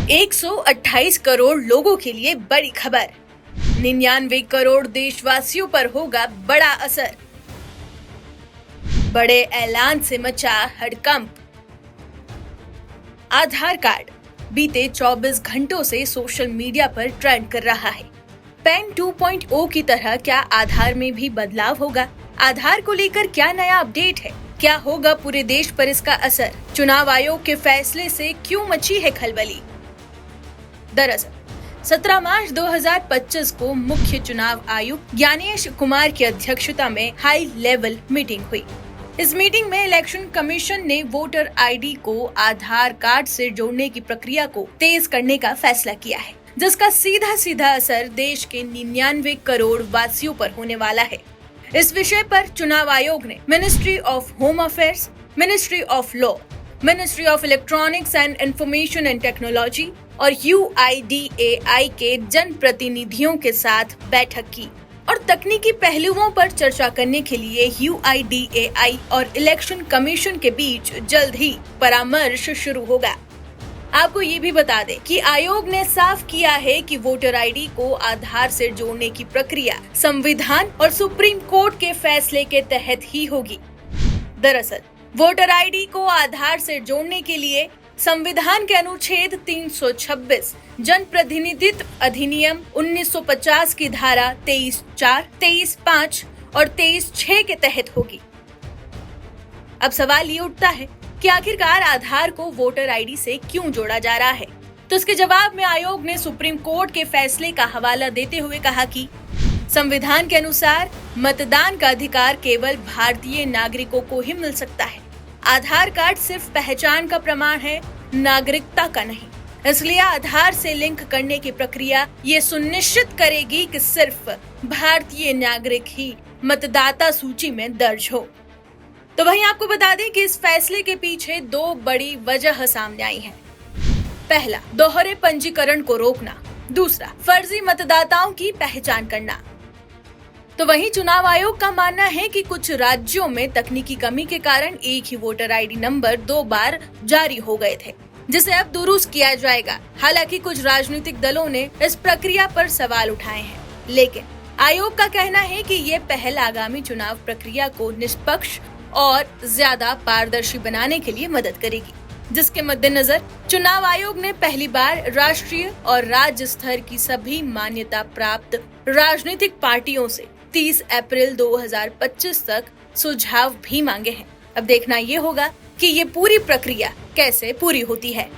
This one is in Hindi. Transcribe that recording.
128 करोड़ लोगों के लिए बड़ी खबर। 99 करोड़ देशवासियों पर होगा बड़ा असर। बड़े ऐलान से मचा हड़कंप। आधार कार्ड बीते 24 घंटों से सोशल मीडिया पर ट्रेंड कर रहा है। पैन 2.0 की तरह क्या आधार में भी बदलाव होगा? आधार को लेकर क्या नया अपडेट है? क्या होगा पूरे देश पर इसका असर? चुनाव आयोग के फैसले से क्यों मची है खलबली? दरअसल 17 मार्च 2025 को मुख्य चुनाव आयुक्त ज्ञानेश कुमार की अध्यक्षता में हाई लेवल मीटिंग हुई। इस मीटिंग में इलेक्शन कमीशन ने वोटर आईडी को आधार कार्ड से जोड़ने की प्रक्रिया को तेज करने का फैसला किया है, जिसका सीधा सीधा असर देश के 99 करोड़ वासियों पर होने वाला है। इस विषय पर चुनाव आयोग ने ministry of home affairs, ministry of law, ministry of electronics and information and technology और UIDAI के जनप्रतिनिधियों के साथ बैठक की और तकनीकी पहलुओं पर चर्चा करने के लिए UIDAI और इलेक्शन कमीशन के बीच जल्द ही परामर्श शुरू होगा। आपको ये भी बता दें कि आयोग ने साफ किया है कि वोटर आईडी को आधार से जोड़ने की प्रक्रिया संविधान और सुप्रीम कोर्ट के फैसले के तहत ही होगी। दरअसल वोटर आईडी को आधार से जोड़ने के लिए संविधान के अनुच्छेद 326 जन प्रतिनिधित्व अधिनियम 1950 की धारा 23(4), 23(5) और 23(6) के तहत होगी। अब सवाल ये उठता है कि आखिरकार आधार को वोटर आईडी से क्यों जोड़ा जा रहा है? तो इसके जवाब में आयोग ने सुप्रीम कोर्ट के फैसले का हवाला देते हुए कहा कि संविधान के अनुसार मतदान का अधिकार केवल भारतीय नागरिकों को ही मिल सकता है। आधार कार्ड सिर्फ पहचान का प्रमाण है, नागरिकता का नहीं। इसलिए आधार से लिंक करने की प्रक्रिया ये सुनिश्चित करेगी कि सिर्फ भारतीय नागरिक ही मतदाता सूची में दर्ज हो। तो वहीं आपको बता दें कि इस फैसले के पीछे दो बड़ी वजह सामने आई हैं। पहला, दोहरे पंजीकरण को रोकना। दूसरा, फर्जी मतदाताओं की पहचान करना। तो वहीं चुनाव आयोग का मानना है कि कुछ राज्यों में तकनीकी कमी के कारण एक ही वोटर आईडी नंबर 2 बार जारी हो गए थे, जिसे अब दुरुस्त किया जाएगा। हालांकि कुछ राजनीतिक दलों ने इस प्रक्रिया पर सवाल उठाए हैं, लेकिन आयोग का कहना है कि ये पहल आगामी चुनाव प्रक्रिया को निष्पक्ष और ज्यादा पारदर्शी बनाने के लिए मदद करेगी, जिसके मद्देनजर चुनाव आयोग ने पहली बार राष्ट्रीय और राज्य स्तर की सभी मान्यता प्राप्त राजनीतिक पार्टियों से 30 अप्रैल 2025 तक सुझाव भी मांगे हैं। अब देखना ये होगा कि ये पूरी प्रक्रिया कैसे पूरी होती है।